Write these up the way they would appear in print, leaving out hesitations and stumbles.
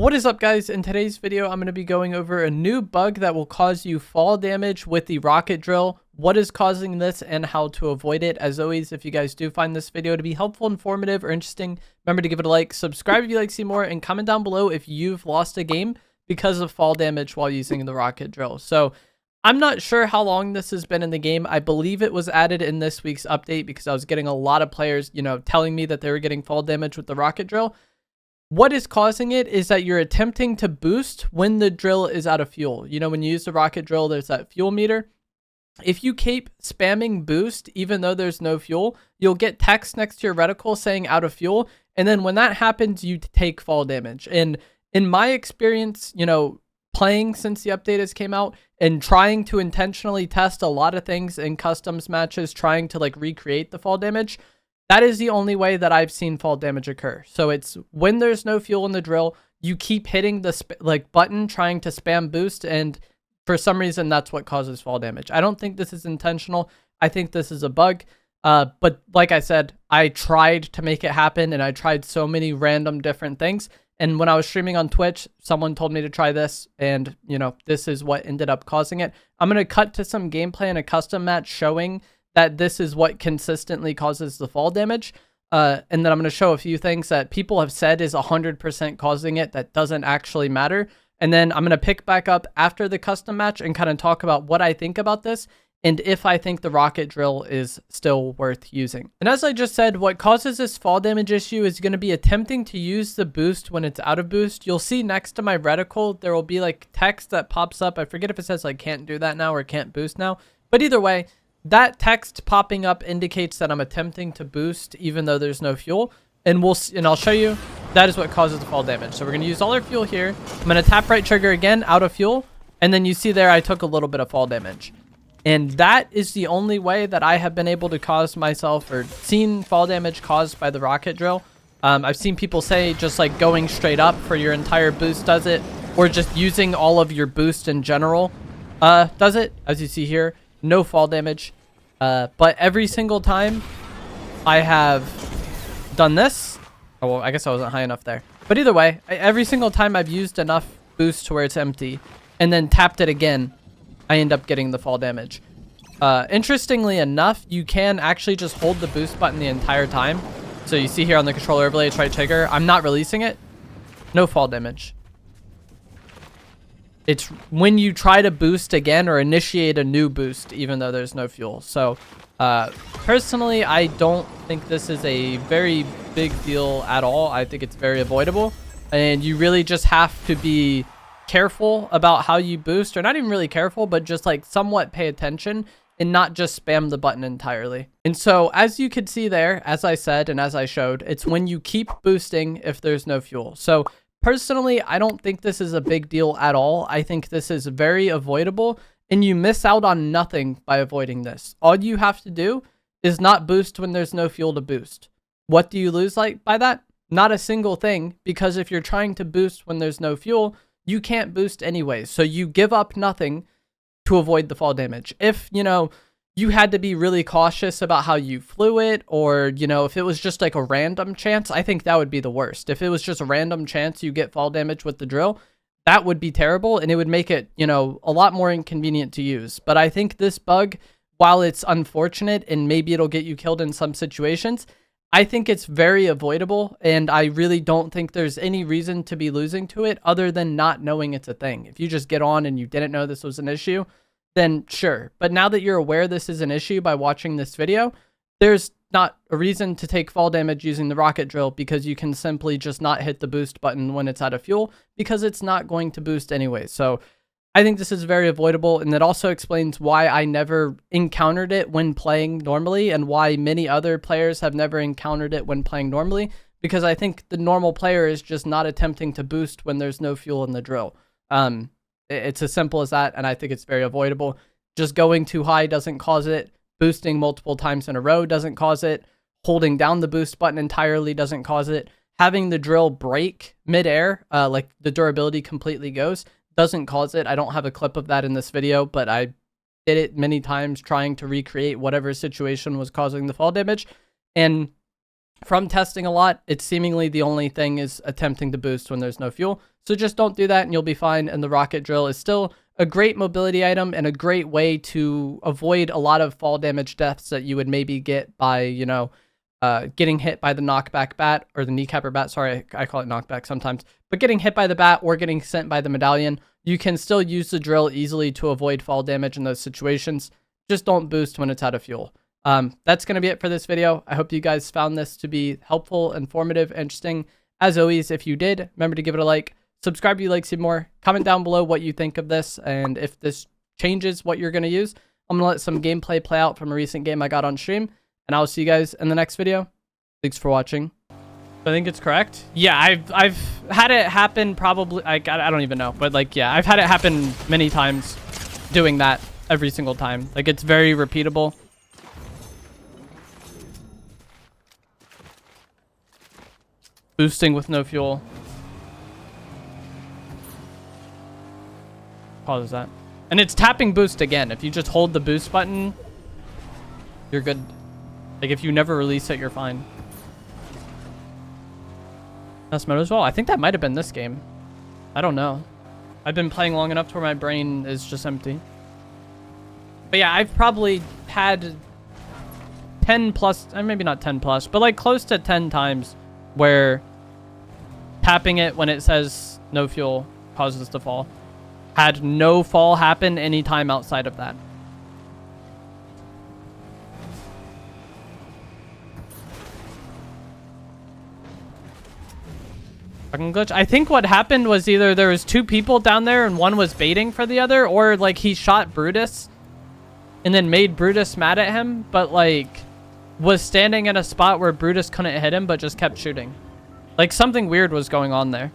What is up, guys? In today's video, I'm going to be going over a new bug that will cause you fall damage with the rocket drill, what is causing this, and how to avoid it. As always, if you guys do find this video to be helpful, informative, or interesting, remember to give it a like, subscribe if you'd like to see more, and comment down below if you've lost a game because of fall damage while using the rocket drill. So I'm not sure how long this has been in the game. I believe it was added in this week's update because I was getting a lot of players, telling me that they were getting fall damage with the rocket drill. What is causing it is that you're attempting to boost when the drill is out of fuel. When you use the rocket drill, there's that fuel meter. If you keep spamming boost, even though there's no fuel, you'll get text next to your reticle saying out of fuel. And then when that happens, you take fall damage. And in my experience, playing since the update has came out and trying to intentionally test a lot of things in customs matches, trying to recreate the fall damage, that is the only way that I've seen fall damage occur. So it's when there's no fuel in the drill, you keep hitting the button trying to spam boost, and for some reason that's what causes fall damage. I don't think this is intentional. I think this is a bug. But like I said, I tried to make it happen, and I tried so many random different things. And when I was streaming on Twitch, someone told me to try this, and this is what ended up causing it. I'm gonna cut to some gameplay in a custom match showing that this is what consistently causes the fall damage. And then I'm going to show a few things that people have said is 100% causing it that doesn't actually matter. And then I'm going to pick back up after the custom match and kind of talk about what I think about this and if I think the rocket drill is still worth using. And as I just said, what causes this fall damage issue is going to be attempting to use the boost when it's out of boost. You'll see next to my reticle, there will be text that pops up. I forget if it says can't do that now or can't boost now. But either way, that text popping up indicates that I'm attempting to boost even though there's no fuel. And I'll show you that is what causes the fall damage. So we're going to use all our fuel here. I'm going to tap right trigger again, out of fuel. And then you see there I took a little bit of fall damage. And that is the only way that I have been able to cause myself or seen fall damage caused by the rocket drill. I've seen people say just going straight up for your entire boost does it, or just using all of your boost in general does it. As you see here, no fall damage. But every single time I have done this, oh, well, I guess I wasn't high enough there. But either way, every single time I've used enough boost to where it's empty and then tapped it again, I end up getting the fall damage. Interestingly enough, you can actually just hold the boost button the entire time. So you see here on the controller overlay, it's right trigger. I'm not releasing it. No fall damage. It's when you try to boost again or initiate a new boost, even though there's no fuel. So, personally, I don't think this is a very big deal at all. I think it's very avoidable. And you really just have to be careful about how you boost. Or not even really careful, but just somewhat pay attention and not just spam the button entirely. And so, as you could see there, as I said and as I showed, it's when you keep boosting if there's no fuel. So, personally, I don't think this is a big deal at all. I think this is very avoidable, and you miss out on nothing by avoiding this. All you have to do is not boost when there's no fuel to boost. What do you lose by that? Not a single thing, because if you're trying to boost when there's no fuel, you can't boost anyways. So you give up nothing to avoid the fall damage. If, you had to be really cautious about how you flew it, or, if it was just a random chance, I think that would be the worst. If it was just a random chance you get fall damage with the drill, that would be terrible, and it would make it, a lot more inconvenient to use. But I think this bug, while it's unfortunate and maybe it'll get you killed in some situations, I think it's very avoidable, and I really don't think there's any reason to be losing to it other than not knowing it's a thing. If you just get on and you didn't know this was an issue, then sure. But now that you're aware this is an issue by watching this video, there's not a reason to take fall damage using the rocket drill, because you can simply just not hit the boost button when it's out of fuel, because it's not going to boost anyway. So I think this is very avoidable, and it also explains why I never encountered it when playing normally, and why many other players have never encountered it when playing normally, because I think the normal player is just not attempting to boost when there's no fuel in the drill. It's as simple as that, and I think it's very avoidable. Just going too high doesn't cause it. Boosting multiple times in a row doesn't cause it. Holding down the boost button entirely doesn't cause it. Having the drill break midair, the durability completely goes, doesn't cause it. I don't have a clip of that in this video, but I did it many times trying to recreate whatever situation was causing the fall damage. And from testing a lot, it's seemingly the only thing is attempting to boost when there's no fuel. So just don't do that and you'll be fine. And the rocket drill is still a great mobility item and a great way to avoid a lot of fall damage deaths that you would maybe get by, you know, getting hit by the knockback bat or the kneecapper bat. Sorry, I call it knockback sometimes. But getting hit by the bat or getting sent by the medallion, you can still use the drill easily to avoid fall damage in those situations. Just don't boost when it's out of fuel. That's going to be it for this video. I hope you guys found this to be helpful, informative, interesting. As always, if you did, remember to give it a like. Subscribe if you like to see more. Comment down below what you think of this and if this changes what you're going to use. I'm going to let some gameplay play out from a recent game I got on stream. And I'll see you guys in the next video. Thanks for watching. I think it's correct. Yeah, I've had it happen probably. I don't even know. But like, yeah, I've had it happen many times doing that every single time. Like, it's very repeatable. Boosting with no fuel. Pause that. And it's tapping boost again. If you just hold the boost button, you're good. Like, if you never release it, you're fine. That's mode as well. I think that might have been this game. I don't know. I've been playing long enough to where my brain is just empty. But yeah, I've probably had 10 plus, maybe not 10 plus, but like close to 10 times where tapping it when it says no fuel causes the fall. Had no fall happen anytime outside of that. Fucking glitch. I think what happened was either there was two people down there and one was baiting for the other, or like he shot Brutus and then made Brutus mad at him, but like was standing in a spot where Brutus couldn't hit him but just kept shooting. Like something weird was going on there.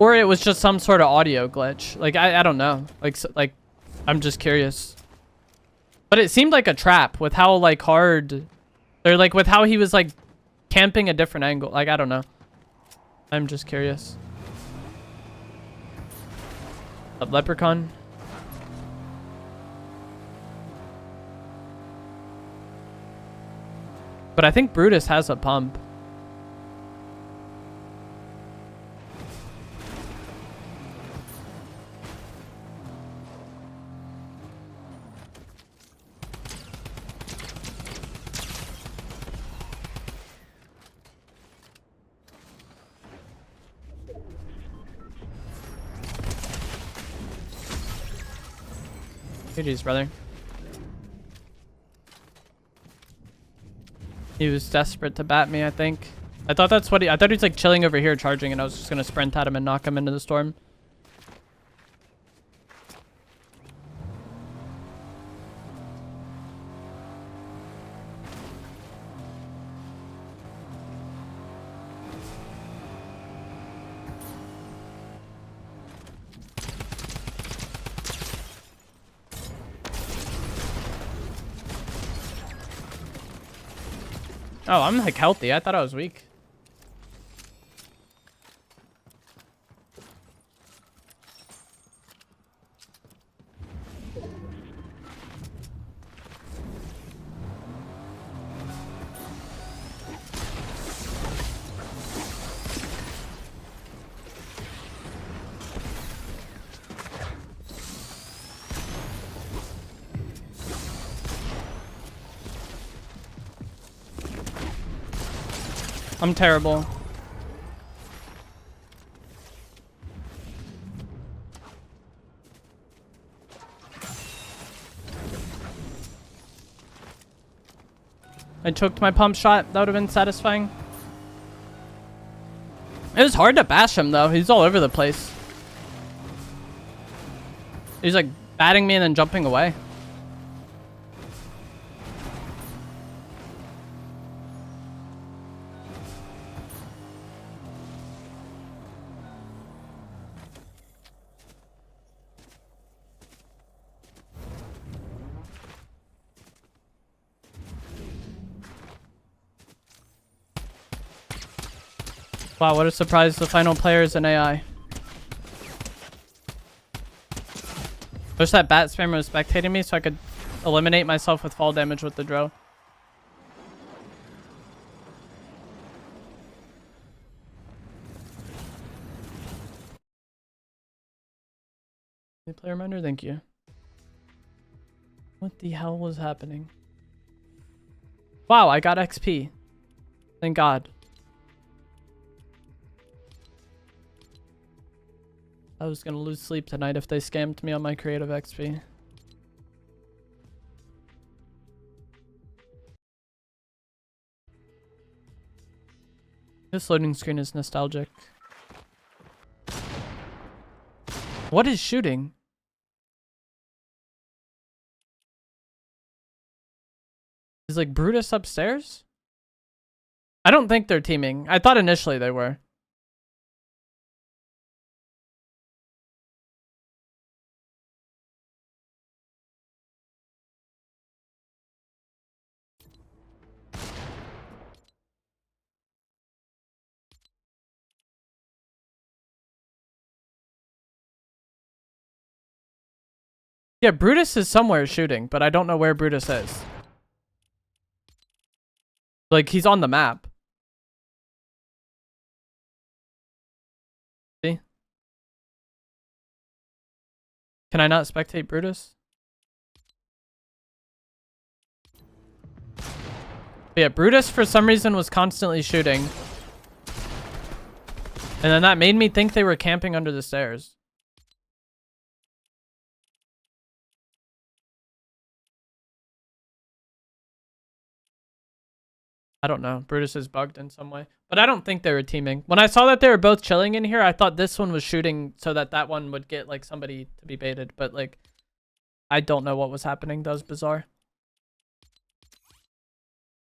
Or it was just some sort of audio glitch. Like, I don't know. Like, I'm just curious. But it seemed like a trap with how, like, hard... Or, like, with how he was, like, camping a different angle. Like, I don't know. I'm just curious. A leprechaun. But I think Brutus has a pump. GG's, brother. He was desperate to bat me, I think. I thought that's what I thought he was like chilling over here charging, and I was just gonna sprint at him and knock him into the storm. Oh, I'm like healthy. I thought I was weak. I'm terrible. I choked my pump shot. That would have been satisfying. It was hard to bash him, though. He's all over the place. He's like batting me and then jumping away. Wow, what a surprise. The final player is an AI. wish that bat spammer was spectating me so I could eliminate myself with fall damage with the drill. Play reminder, thank you. What the hell was happening? Wow, I got XP. Thank God. I was gonna lose sleep tonight if they scammed me on my creative XP. This loading screen is nostalgic. What is shooting? Is like Brutus upstairs? I don't think they're teaming. I thought initially they were. Yeah, Brutus is somewhere shooting, but I don't know where Brutus is. Like, he's on the map. See? Can I not spectate Brutus? But yeah, Brutus for some reason was constantly shooting. And then that made me think they were camping under the stairs. I don't know. Brutus is bugged in some way. But I don't think they were teaming. When I saw that they were both chilling in here, I thought this one was shooting so that that one would get like somebody to be baited. But like, I don't know what was happening. That was bizarre.